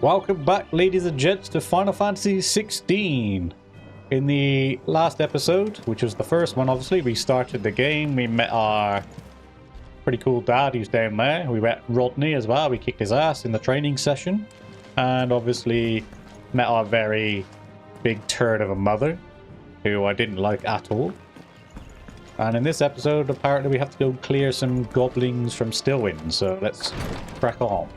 Welcome back, ladies and gents, to Final Fantasy 16. In the last episode, which was the first one, obviously, we started the game. We met our pretty cool dad who's down there. We met Rodney as well. We kicked his ass in the training session. And obviously met our very big turd of a mother, who I didn't like at all. And in this episode, apparently we have to go clear some goblins from Stillwind. So let's crack on.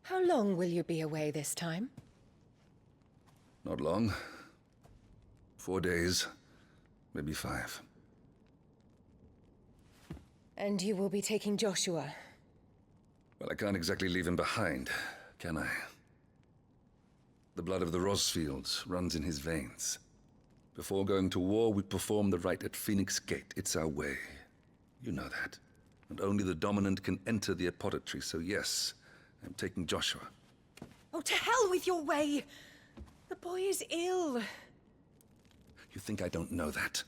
How long will you be away this time? Not long. 4 days, maybe 5. And you will be taking Joshua? Well, I can't exactly leave him behind, can I? The blood of the Rosfields runs in his veins. Before going to war, we perform the rite at Phoenix Gate. It's our way. You know that. And only the dominant can enter the apothecary, so yes, I'm taking Joshua. Oh, to hell with your way! The boy is ill. You think I don't know that?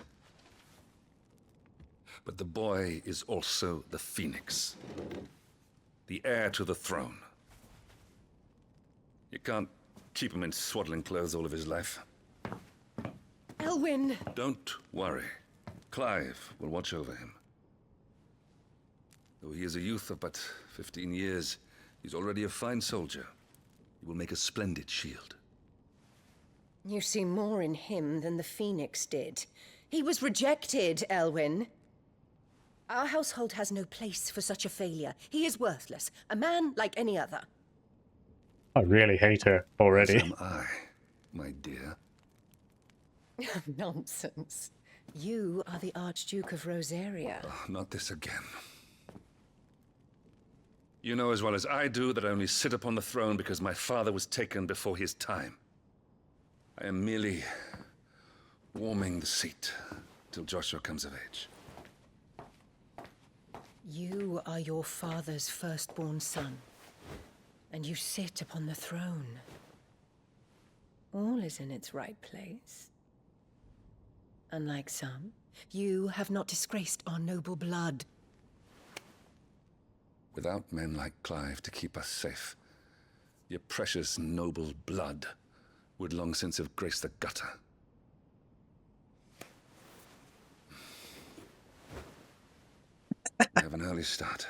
But the boy is also the Phoenix. The heir to the throne. You can't keep him in swaddling clothes all of his life. Elwyn! Don't worry. Clive will watch over him. Though he is a youth of but 15 years, he's already a fine soldier. He will make a splendid shield. You see more in him than the Phoenix did. He was rejected, Elwyn. Our household has no place for such a failure. He is worthless, a man like any other. I really hate her already. As am I, my dear. Nonsense. You are the Archduke of Rosaria. Oh, not this again. You know as well as I do that I only sit upon the throne because my father was taken before his time. I am merely warming the seat till Joshua comes of age. You are your father's firstborn son, and you sit upon the throne. All is in its right place. Unlike some, you have not disgraced our noble blood. Without men like Clive to keep us safe, your precious noble blood would long since have graced the gutter. I have an early start.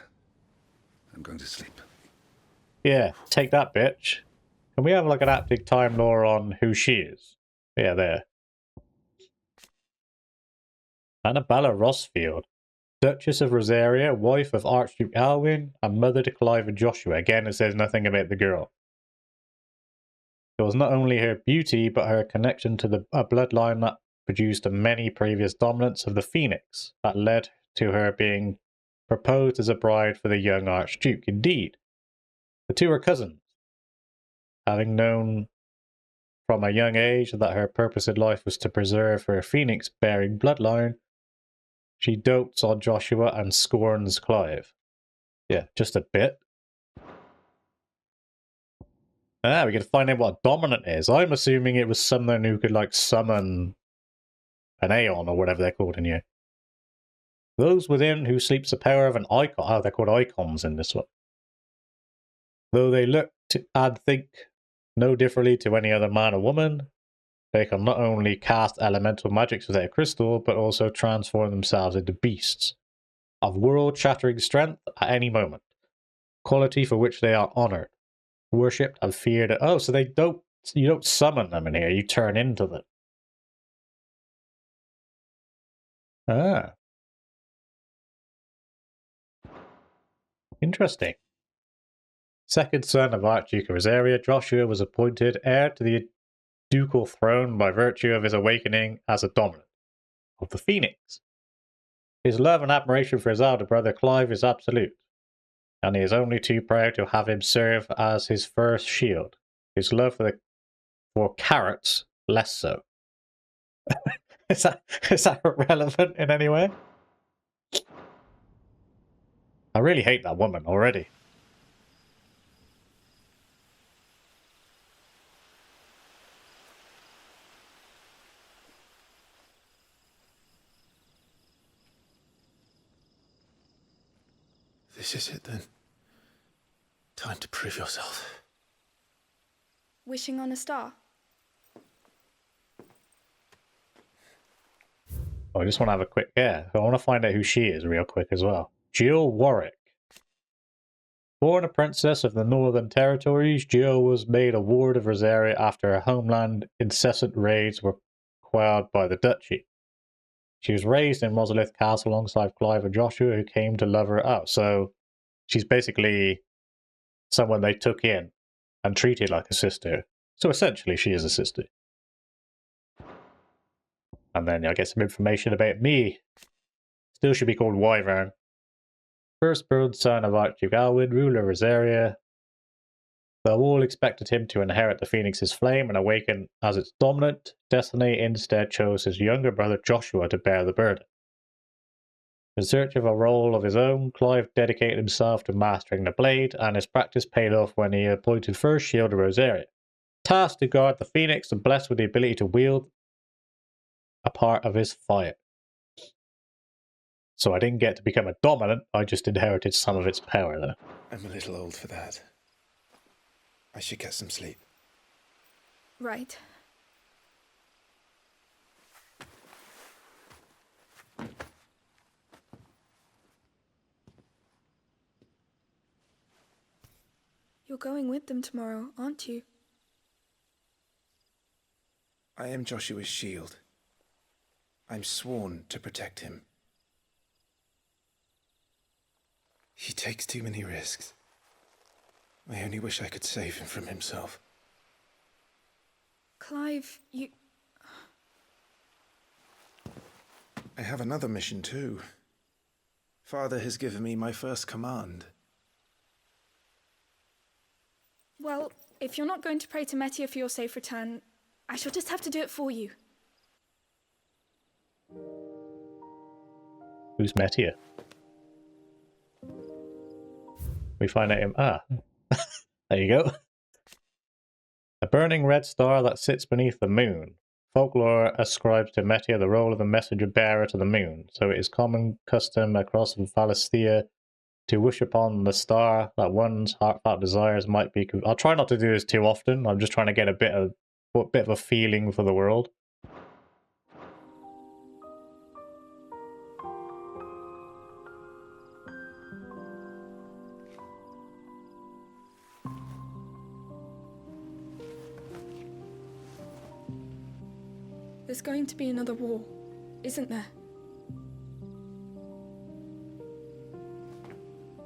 I'm going to sleep. Yeah, take that, bitch. Can we have like an active time lore on who she is? Yeah, there. Annabella Rosfield, Duchess of Rosaria, wife of Archduke Alwyn, and mother to Clive and Joshua. Again, it says nothing about the girl. It was not only her beauty, but her connection to a bloodline that produced the many previous dominants of the Phoenix that led to her being proposed as a bride for the young Archduke. Indeed, the two are cousins, having known from a young age that her purpose in life was to preserve her Phoenix-bearing bloodline. She dotes on Joshua and scorns Clive. Yeah, just a bit. Ah, we can find out what dominant is. I'm assuming it was someone who could, like, summon an Aeon or whatever they're called in here. Those within who sleeps the power of an Eikon. Oh, they're called Eikons in this one. Though they look and think no differently to any other man or woman, they can not only cast elemental magics with their crystal, but also transform themselves into beasts of world-shattering strength at any moment. Quality for which they are honored, worshipped, and feared. Oh, so you don't summon them in here, you turn into them. Ah. Interesting. Second son of Archduke of Rosaria, Joshua was appointed heir to the ducal throne by virtue of his awakening as a dominant of the Phoenix. His love and admiration for his elder brother Clive is absolute, and he is only too proud to have him serve as his first shield. His love for carrots, less so. Is that relevant in any way? I really hate that woman already. This is it then. Time to prove yourself. Wishing on a star? Oh, I just want to have a quick... Yeah, I want to find out who she is real quick as well. Jill Warwick. Born a princess of the Northern Territories, Jill was made a ward of Rosaria after her homeland incessant raids were quelled by the duchy. She was raised in Rosalith Castle alongside Clive and Joshua, who came to love her out. So she's basically someone they took in and treated like a sister. So essentially she is a sister. And then I get some information about me. Still should be called Wyvern. Firstborn son of Archduke Alwyn, ruler of Rosaria. Though all expected him to inherit the Phoenix's flame and awaken as its dominant, Destiny instead chose his younger brother Joshua to bear the burden. In search of a role of his own, Clive dedicated himself to mastering the blade, and his practice paid off when he appointed First Shield of Rosaria, tasked to guard the Phoenix and blessed with the ability to wield a part of his fire. So I didn't get to become a dominant, I just inherited some of its power though. I'm a little old for that. I should get some sleep. Right. You're going with them tomorrow, aren't you? I am Joshua's shield. I'm sworn to protect him. He takes too many risks. I only wish I could save him from himself. Clive, you... I have another mission too. Father has given me my first command. Well, if you're not going to pray to Metia for your safe return, I shall just have to do it for you. Who's Metia? We find out him. There you go. A burning red star that sits beneath the moon. Folklore ascribes to Metia the role of the messenger bearer to the moon, so it is common custom across Valisthea to wish upon the star that one's heartfelt desires might be... I'll try not to do this too often. I'm just trying to get a bit of a feeling for the world. There's going to be another war, isn't there?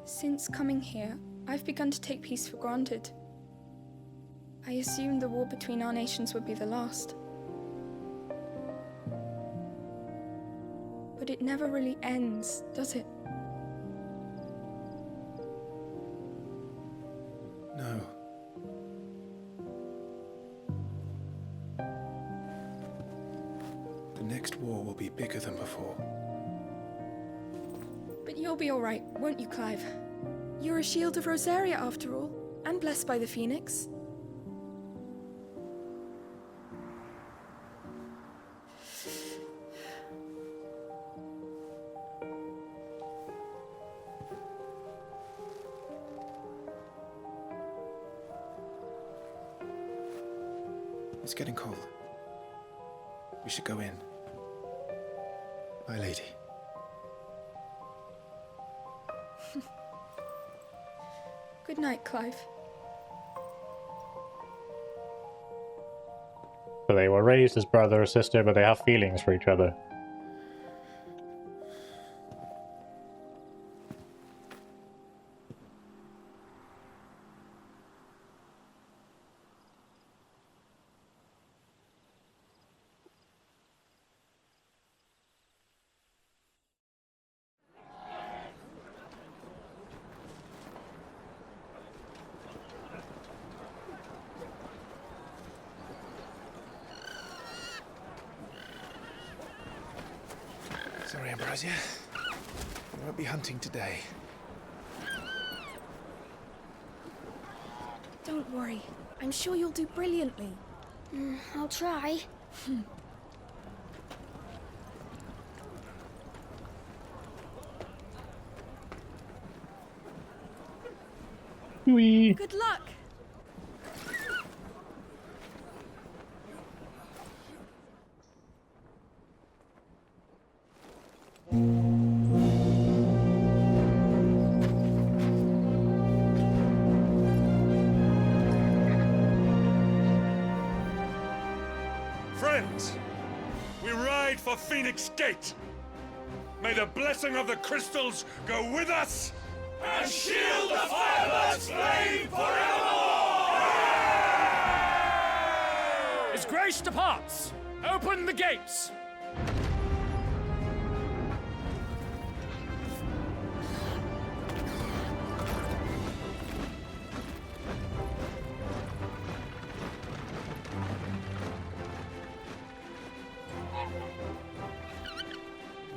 Since coming here, I've begun to take peace for granted. I assumed the war between our nations would be the last. But it never really ends, does it? No. The next war will be bigger than before. But you'll be all right, won't you, Clive? You're a shield of Rosaria, after all, and blessed by the Phoenix. It's getting cold. We should go in. My lady. Good night, Clive. So they were raised as brother or sister, but they have feelings for each other. Sorry, Ambrosia. We won't be hunting today. Don't worry. I'm sure you'll do brilliantly. I'll try. Whee! Good luck! Friends, we ride for Phoenix Gate. May the blessing of the crystals go with us and shield the Firebird's flame forevermore! His Grace departs! Open the gates!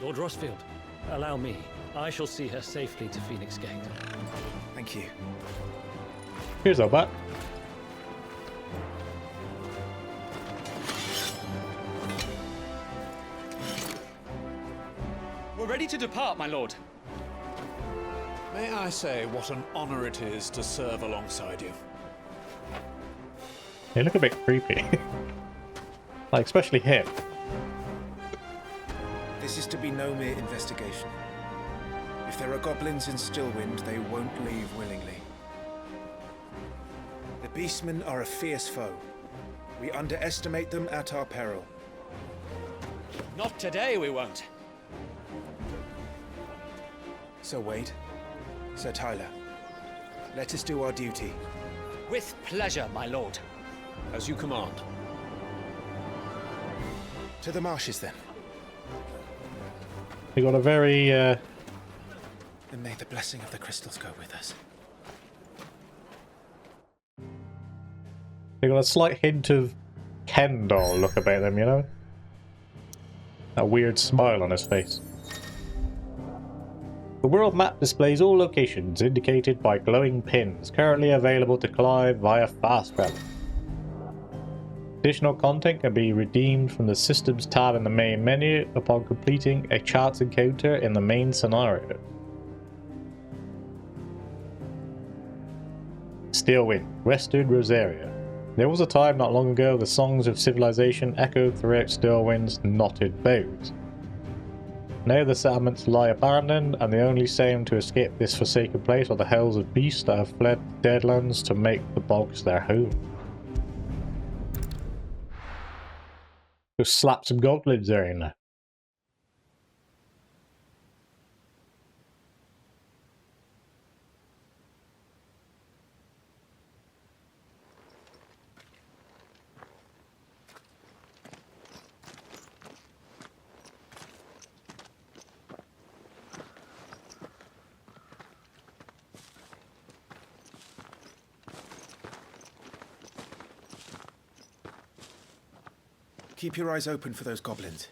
Lord Rosfield, allow me. I shall see her safely to Phoenix Gate. Thank you. Here's our back. We're ready to depart, my lord. May I say what an honor it is to serve alongside you? They look a bit creepy. Like, especially him. This is to be no mere investigation. If there are goblins in Stillwind, they won't leave willingly. The beastmen are a fierce foe. We underestimate them at our peril. Not today, we won't. Sir Wade, Sir Tyler, let us do our duty. With pleasure, my lord. As you command. To the marshes, then. They got a very, And may the blessing of the crystals go with us. they got a slight hint of Ken doll look about them, you know? That weird smile on his face. The world map displays all locations indicated by glowing pins, currently available to Clive via fast travel. Additional content can be redeemed from the Systems tab in the main menu upon completing a chance encounter in the main scenario. Stillwind, Western Rosaria. There was a time not long ago the songs of civilization echoed throughout Stillwind's knotted bows. Now the settlements lie abandoned, and the only sound to escape this forsaken place are the howls of beasts that have fled the Deadlands to make the bogs their home. Just slap some goblins there in there. Keep your eyes open for those goblins.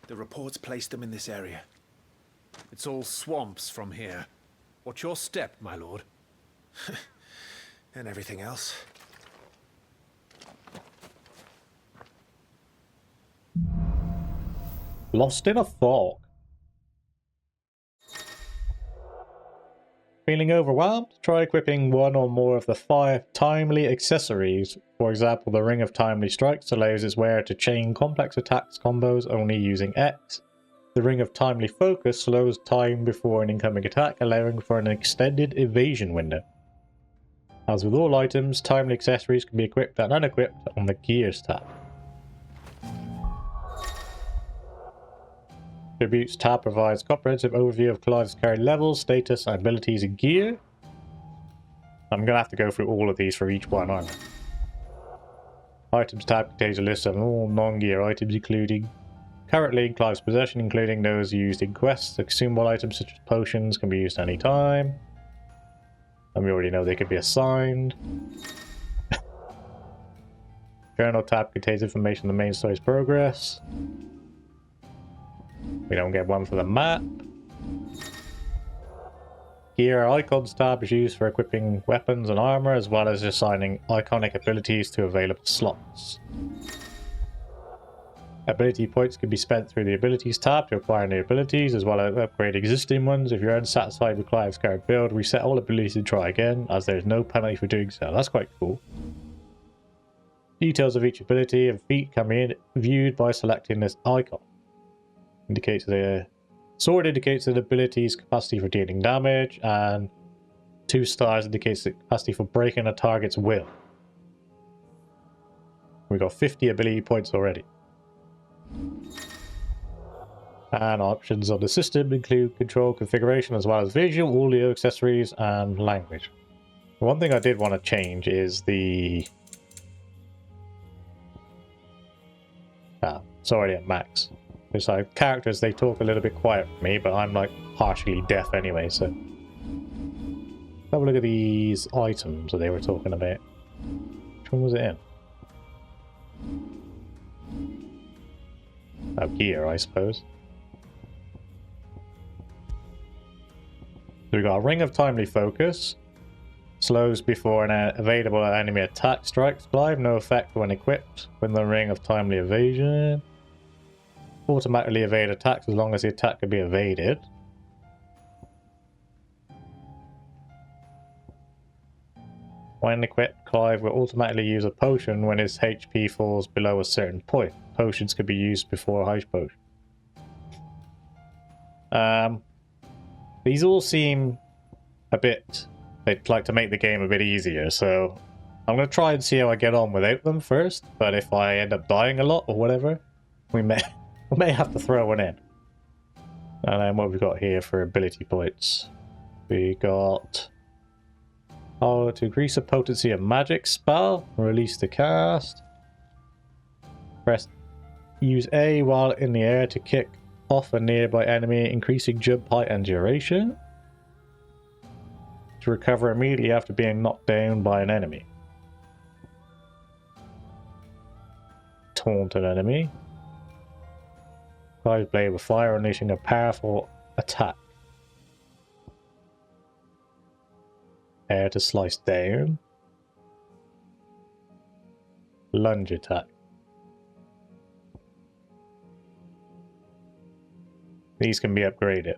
The reports placed them in this area. It's all swamps from here. What's your step, my lord? And everything else. Lost in a fog. Feeling overwhelmed? Try equipping one or more of the 5 timely accessories. For example, the Ring of Timely Strikes allows its wearer to chain complex attacks combos only using X. The Ring of Timely Focus slows time before an incoming attack, allowing for an extended evasion window. As with all items, timely accessories can be equipped and unequipped on the Gears tab. Tributes tab provides a comprehensive overview of Clive's current levels, status, and abilities in gear. I'm gonna have to go through all of these for each one, aren't I? Items tab contains a list of all non-gear items, including currently in Clive's possession, including those used in quests. The consumable items such as potions can be used any time. And we already know they could be assigned. Journal tab contains information on the main story's progress. We don't get one for the map. Here, Eikons tab is used for equipping weapons and armor, as well as assigning iconic abilities to available slots. Ability points can be spent through the abilities tab to acquire new abilities, as well as upgrade existing ones. If you're unsatisfied with Clive's current build, reset all abilities and try again, as there's no penalty for doing so. That's quite cool. Details of each ability and feat can be viewed by selecting this icon. Indicates the sword indicates an ability's capacity for dealing damage, and 2 stars indicates the capacity for breaking a target's will. We got 50 ability points already. And options on the system include control configuration as well as visual, audio, accessories, and language. One thing I did want to change is the... it's already at max. Because like characters, they talk a little bit quiet for me, but I'm like partially deaf anyway, so... Have a look at these items that they were talking about. Which one was it in? Oh, gear, I suppose. So we got a Ring of Timely Focus. Slows before an available enemy attack strikes Clive. No effect when equipped. With the Ring of Timely Evasion. Automatically evade attacks as long as the attack can be evaded. When equipped, Clive will automatically use a potion when his HP falls below a certain point. Potions can be used before a high potion. These all seem a bit... They'd like to make the game a bit easier, so... I'm going to try and see how I get on without them first, but if I end up dying a lot or whatever, we may have to throw one in. And then what we've got here for ability points. We got... Oh, to increase the potency of magic spell, release the cast. Use A while in the air to kick off a nearby enemy, increasing jump height and duration. To recover immediately after being knocked down by an enemy. Taunt an enemy. Clive's blade with fire, unleashing a powerful attack. Air to slice down. Lunge attack. These can be upgraded.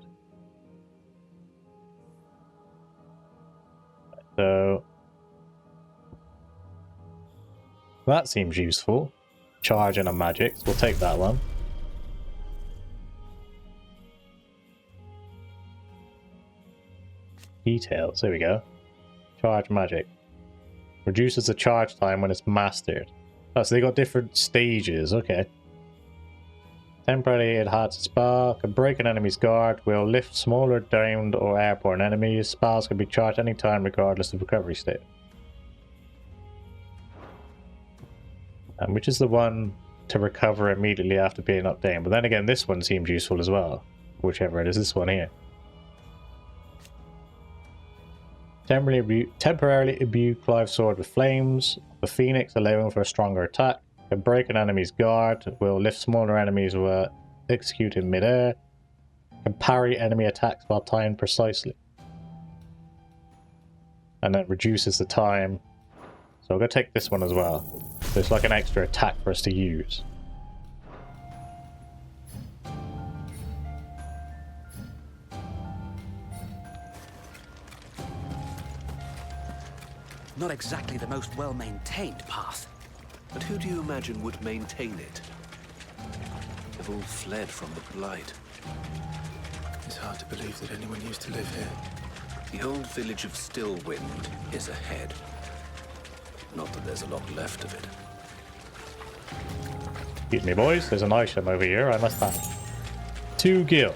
So that seems useful. Charge and a magic. We'll take that one. Details. There we go. Charge magic. Reduces the charge time when it's mastered. Oh, so they got different stages. Okay. Temporarily enhances spell. Can break an enemy's guard. Will lift smaller, downed, or airborne enemies. Spells can be charged anytime regardless of recovery state. And which is the one to recover immediately after being knocked down. But then again, this one seems useful as well. Whichever it is, this one here. Temporarily imbue Clive's sword with flames. The Phoenix, allowing for a stronger attack. Can break an enemy's guard. Will lift smaller enemies while executed in midair. Can parry enemy attacks while timed precisely. And then reduces the time. So I'm going to take this one as well. So it's like an extra attack for us to use. Not exactly the most well-maintained path. But who do you imagine would maintain it? They've all fled from the Blight. It's hard to believe that anyone used to live here. The old village of Stillwind is ahead. Not that there's a lot left of it. Excuse me, boys. There's an item over here I must have. 2 gil.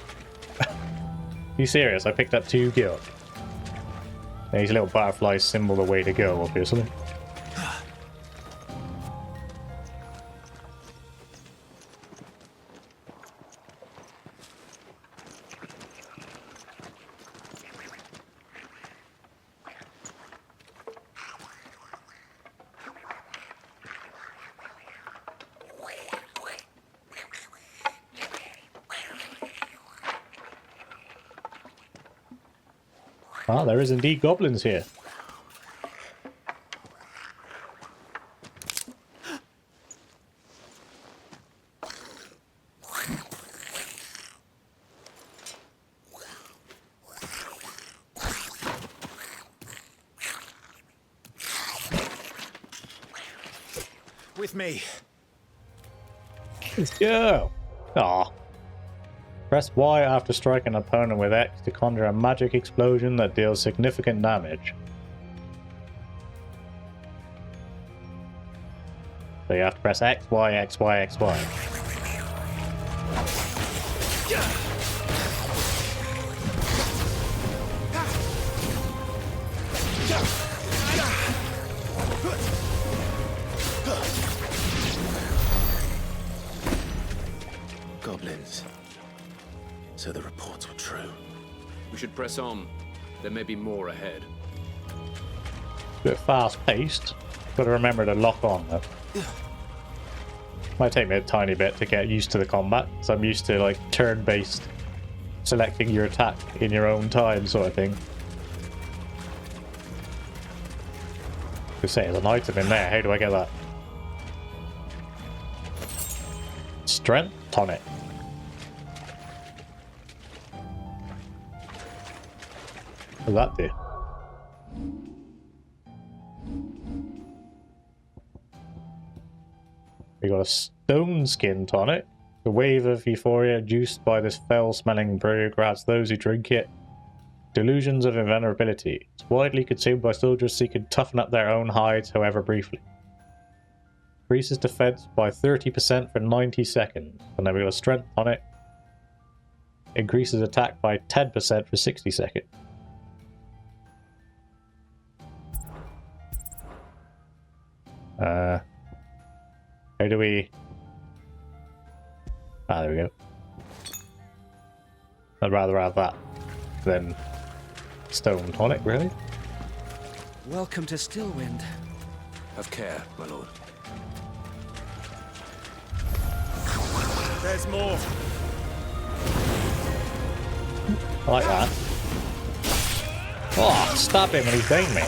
Be serious, I picked up 2 gil. These little butterflies symbol the way to go, obviously. Ah, there is indeed goblins here. With me. Let's go. Aw. Press Y after striking an opponent with X to conjure a magic explosion that deals significant damage. So you have to press X, Y, X, Y, X, Y. Goblins. So the reports were true. We should press on. There may be more ahead. Bit fast paced. Got to remember to lock on though. Might take me a tiny bit to get used to the combat, so I'm used to like turn-based, selecting your attack in your own time sort of thing. Just say there's an item in there. How do I get that? Strength tonic. What does that do? We got a stone skin tonic. The wave of euphoria induced by this foul-smelling brew grants those who drink it delusions of invulnerability. It's widely consumed by soldiers seeking to toughen up their own hides, however briefly. Increases defense by 30% for 90 seconds. And then we got a strength tonic. Increases attack by 10% for 60 seconds. How do we... Ah, there we go. I'd rather have that than stone tonic, really. Welcome to Stillwind. Have care, my lord. There's more. I like that. Oh, stab him when he's down me.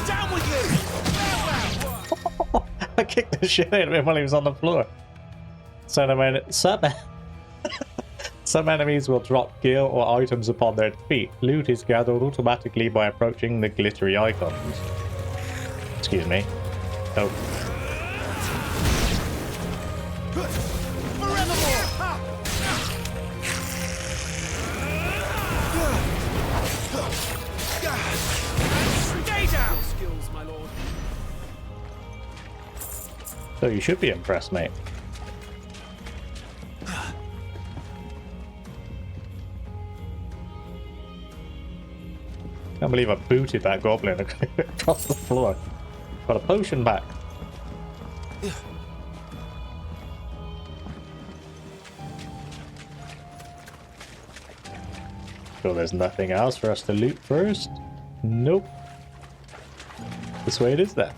Down with you! I kicked the shit out of him while he was on the floor. Some enemies will drop gear or items upon their feet. Loot is gathered automatically by approaching the glittery icons. Excuse me. Oh. Stay down! Skills, my lord. So you should be impressed, mate. Can't believe I booted that goblin across the floor. Got a potion back. So there's nothing else for us to loot first? Nope. This way it is then.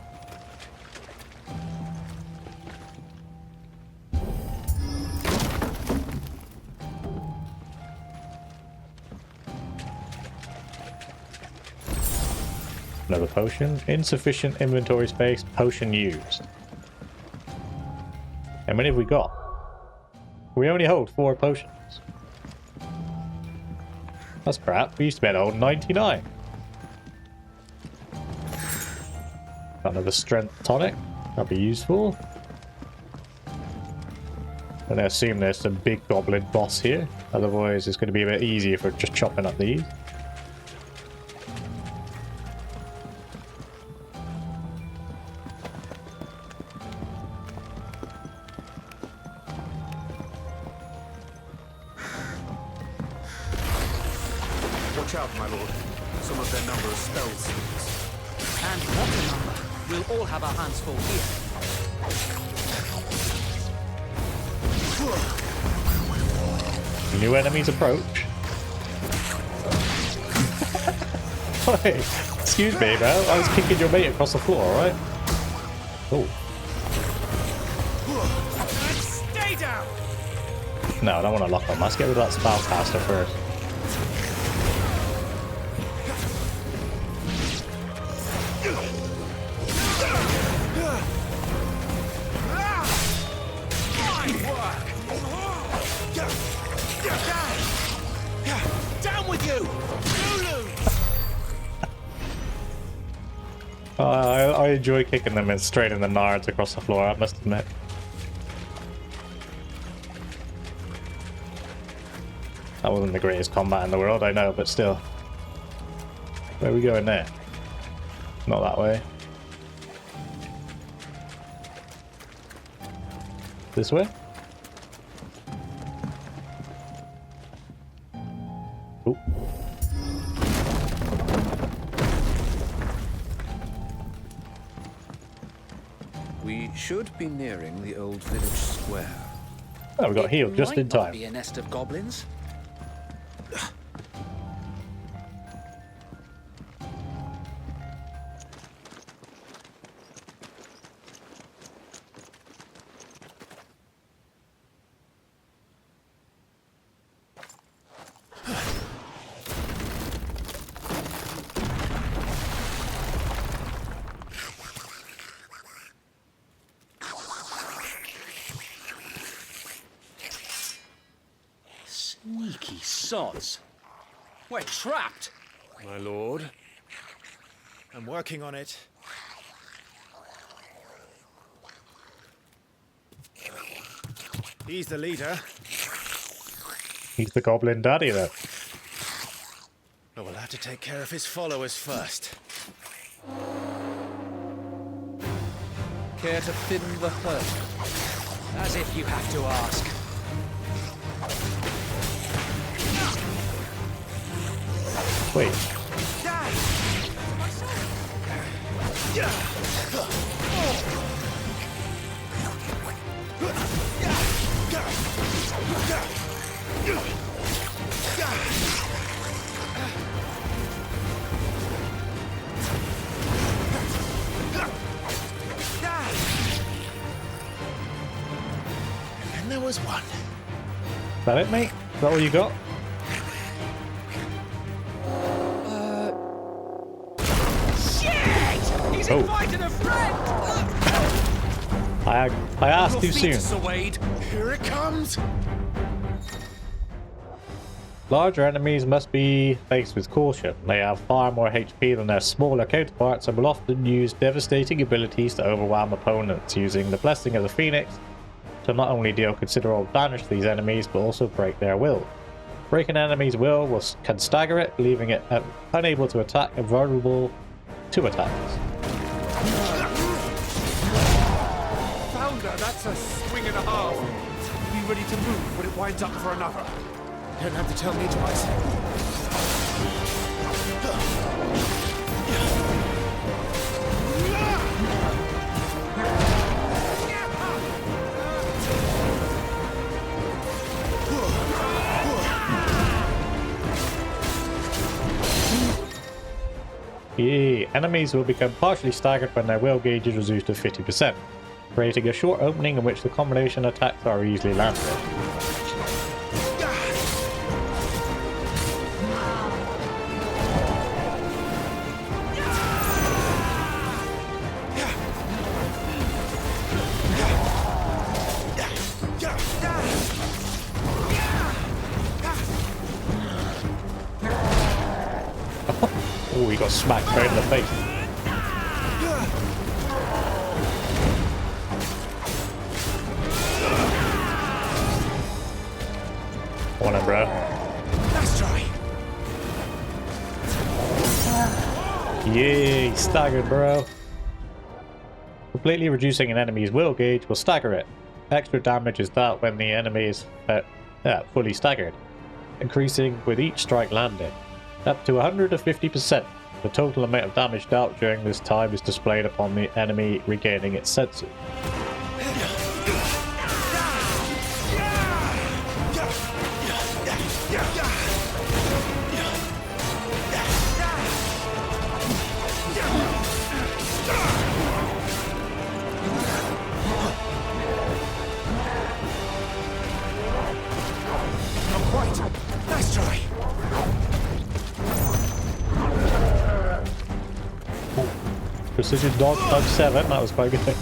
Another potion. Insufficient inventory space. Potion used. How many have we got? We only hold 4 potions. That's crap. We used to be able to hold 99. Got another strength tonic. That'd be useful. And I assume there's some big goblin boss here. Otherwise it's going to be a bit easier for just chopping up these. Watch out, my lord. Some of their number of spells. And what a number. We'll all have our hands full here. New enemies approach. Hey, excuse me, bro. I was kicking your mate across the floor, alright? Oh. down. No, I don't want to lock him. Let's get rid of that spellcaster first. Down with you! I enjoy kicking them in straight in the nards across the floor, I must admit. That wasn't the greatest combat in the world, I know, but still. Where are we going there? Not that way. This way? Ooh. We should be nearing the old village square. Oh, we got healed just in time. Be a nest of goblins. Sneaky sods. We're trapped. My lord. I'm working on it. He's the leader. He's the goblin daddy, though. But we'll have to take care of his followers first. Care to thin the herd? As if you have to ask. Wait. And there was one. Is that it, mate? Is that all you got? Shit! He's invited a friend! I asked too soon. Here it comes! Larger enemies must be faced with caution. They have far more HP than their smaller counterparts and will often use devastating abilities to overwhelm opponents, using the Blessing of the Phoenix to not only deal considerable damage to these enemies, but also break their will. Breaking an enemy's will can stagger it, leaving it unable to attack and vulnerable to attacks. Founder, that's a swing and a half. Be ready to move when it winds up for another. You don't have to tell me twice. Enemies will become partially staggered when their will gauge is reduced to 50%, creating a short opening in which the combination attacks are easily landed. Oh, he got smacked right in the face. Come on, bro. Let's try. Yay, staggered, bro. Completely reducing an enemy's will gauge will stagger it. Extra damage is dealt when the enemy is fully staggered, increasing with each strike landing. Up to 150%. The total amount of damage dealt during this time is displayed upon the enemy regaining its senses. Precision dodge times 7, that was quite good.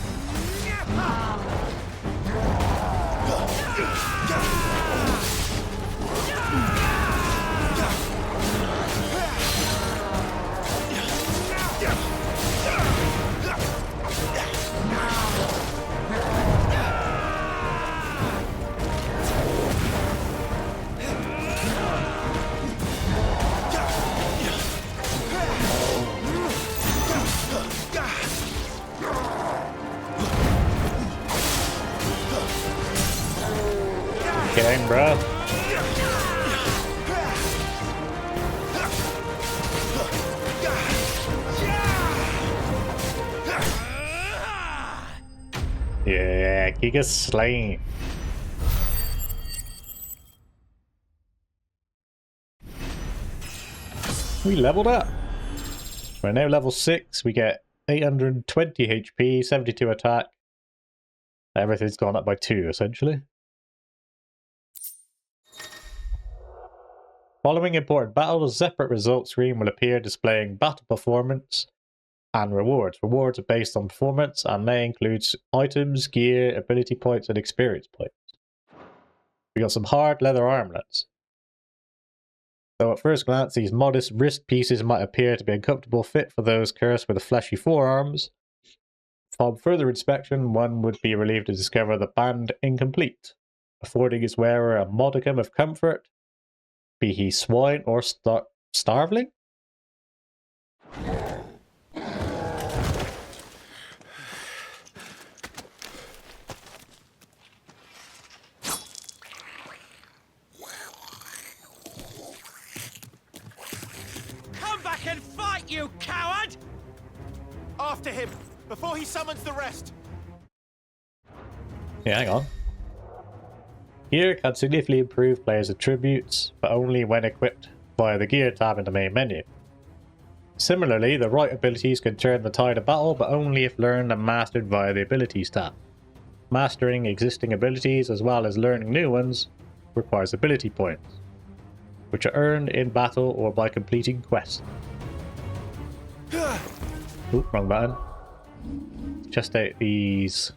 Get in, bro. Yeah, Giga slain. We leveled up. We're now level 6. We get 820 HP, 72 attack. Everything's gone up by 2, essentially. Following important battles, a separate results screen will appear displaying battle performance and rewards. Rewards are based on performance and may include items, gear, ability points, and experience points. We got some hard leather armlets. Though at first glance these modest wrist pieces might appear to be a comfortable fit for those cursed with fleshy forearms, upon further inspection one would be relieved to discover the band incomplete, affording its wearer a modicum of comfort, be he swine or starveling? Come back and fight, you coward! After him, before he summons the rest. Yeah, hang on. Gear can significantly improve players' attributes, but only when equipped via the Gear tab in the main menu. Similarly, the right abilities can turn the tide of battle, but only if learned and mastered via the Abilities tab. Mastering existing abilities, as well as learning new ones, requires ability points, which are earned in battle or by completing quests. Oop, wrong button. Just out these.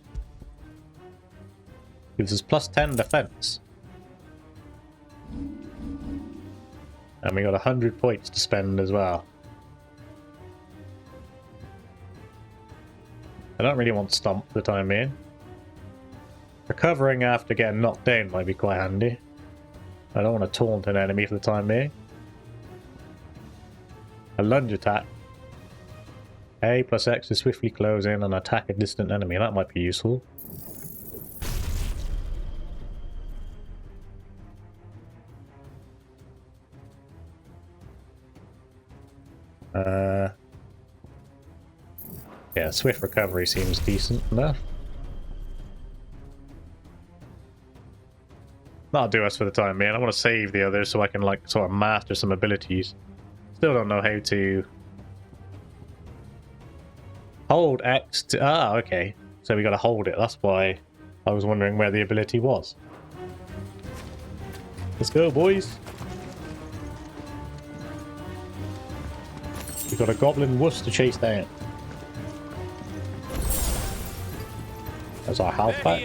Gives us plus 10 defense. And we got 100 points to spend as well. I don't really want Stomp for the time being. Recovering after getting knocked down might be quite handy. I don't want to taunt an enemy for the time being. A lunge attack. A plus X to swiftly close in and attack a distant enemy. That might be useful. Yeah, swift recovery seems decent enough. That'll do us for the time being. I want to save the others so I can like sort of master some abilities. Still don't know how to hold X to... Ah, okay. So we got to hold it. That's why I was wondering where the ability was. Let's go, boys. We've got a goblin wuss to chase down. That's our health back.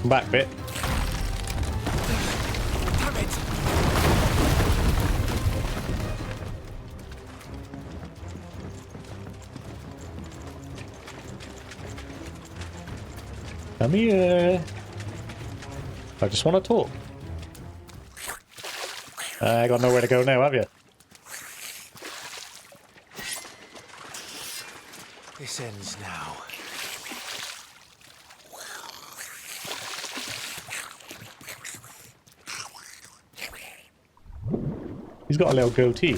Come back, bit. Damn it! Come here. I just want to talk. I got nowhere to go now, have you? This ends now. He's got a little goatee.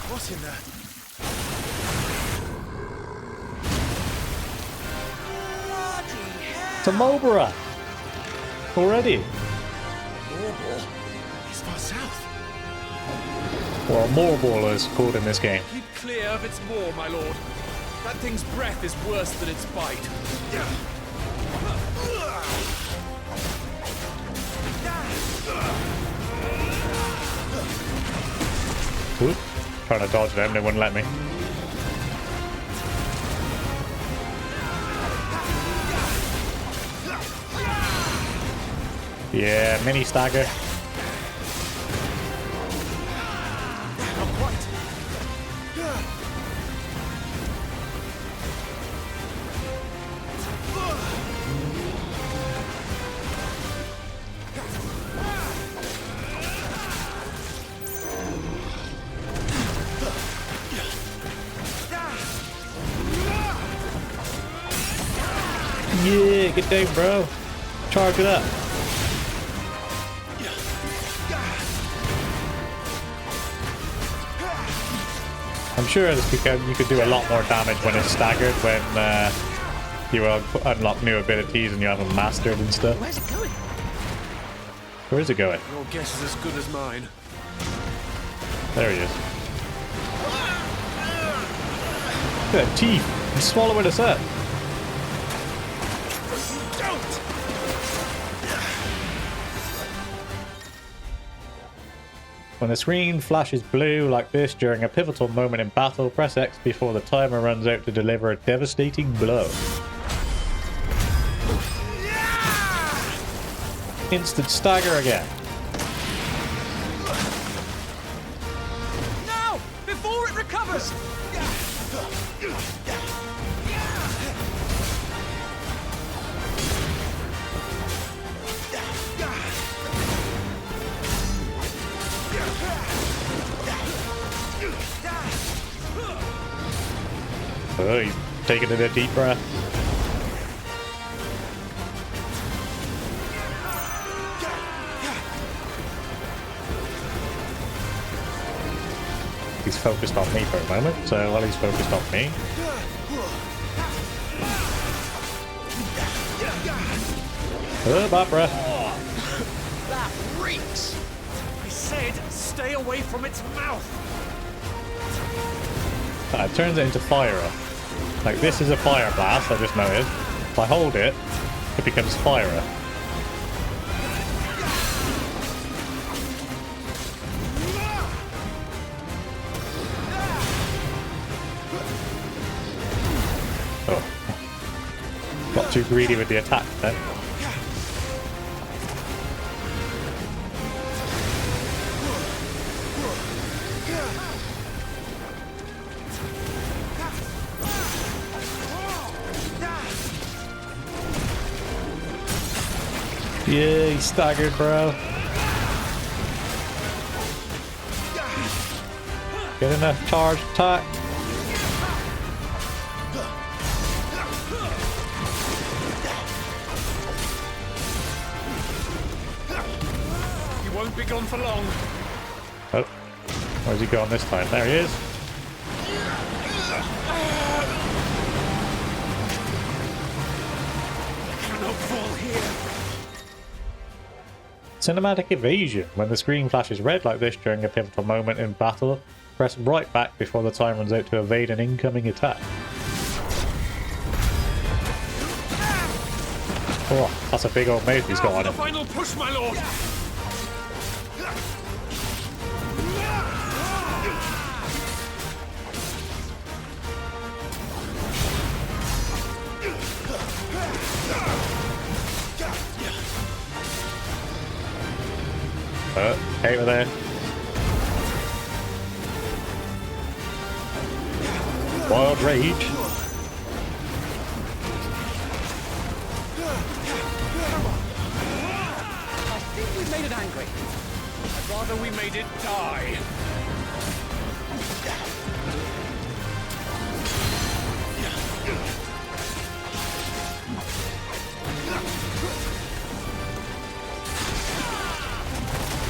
What's in there? It's a Mobra! Already. Morbol? It's far south. Or a Morball as called in this game. Keep clear of its maw, my lord. That thing's breath is worse than its bite. Oop. Trying to dodge them, they wouldn't let me. Yeah, mini stagger. Not quite. Yeah, get down, bro. Charge it up. I'm sure this because you could do a lot more damage when it's staggered, when you unlock new abilities and you have them mastered and stuff. Where's it going? Where is it going? Your guess is as good as mine. There he is. Look at that teeth. He's swallowing us up. When the screen flashes blue like this during a pivotal moment in battle, press X before the timer runs out to deliver a devastating blow. Instant stagger again. No! Before it recovers! Oh, he's taking a deep breath. He's focused on me for a moment, so while he's focused on me. Oh, bad breath. That reeks! I said stay away from its mouth! It turns it into fire. Like, this is a fire blast, I just noticed. If I hold it, it becomes fire. Oh. Got too greedy with the attack then. Yeah, he's staggered, bro. Get enough charge attack. You won't be gone for long. Oh, where's he going this time? There he is. I cannot fall here. Cinematic evasion. When the screen flashes red like this during a pivotal moment in battle, press right back before the time runs out to evade an incoming attack. Oh, that's a big old mouth he's got on The him. final push, my lord! Over there. Wild rage. I think we've made it angry. I'd rather we made it die.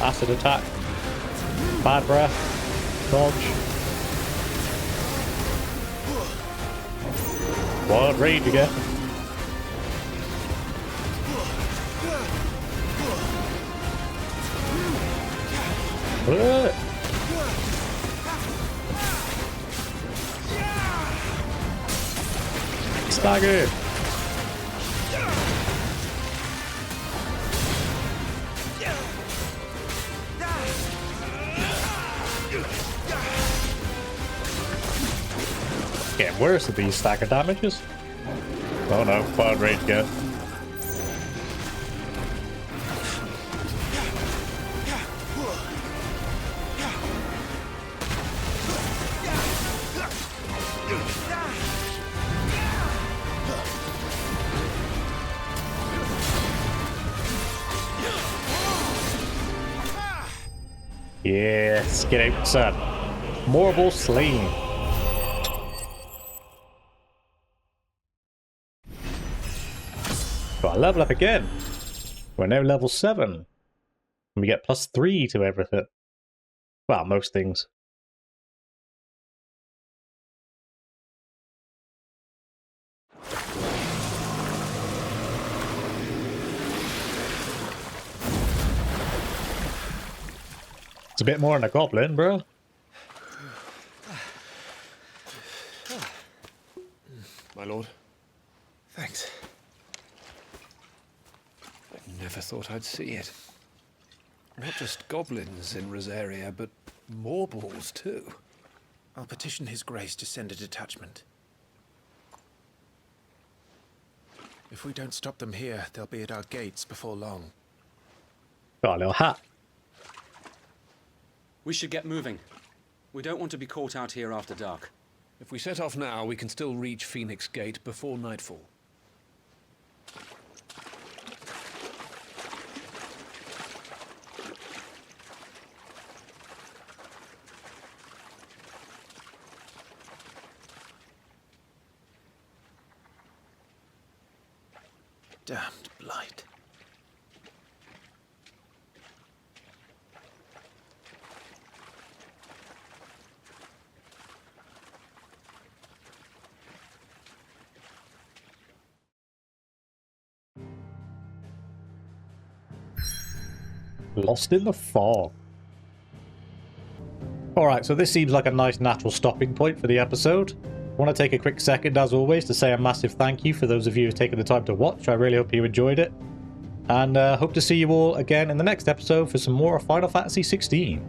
Acid attack. Bad breath. Dodge. Wild rage again. Stagger! Getting worse at these stagger damages. Oh no, quad rage again. Yes, get out, son. Mortal slain. Got a level up again. We're now level 7. And we get +3 to everything. Well, most things. It's a bit more than a goblin, bro. My lord. Thanks. I never thought I'd see it. Not just goblins in Rosaria, but mortals too. I'll petition His Grace to send a detachment. If we don't stop them here, they'll be at our gates before long. Got a little hat. We should get moving. We don't want to be caught out here after dark. If we set off now, we can still reach Phoenix Gate before nightfall. Damned blight. Lost in the fog. Alright, so this seems like a nice natural stopping point for the episode. I want to take a quick second, as always, to say a massive thank you for those of you who've taken the time to watch. I really hope you enjoyed it. And hope to see you all again in the next episode for some more Final Fantasy XVI.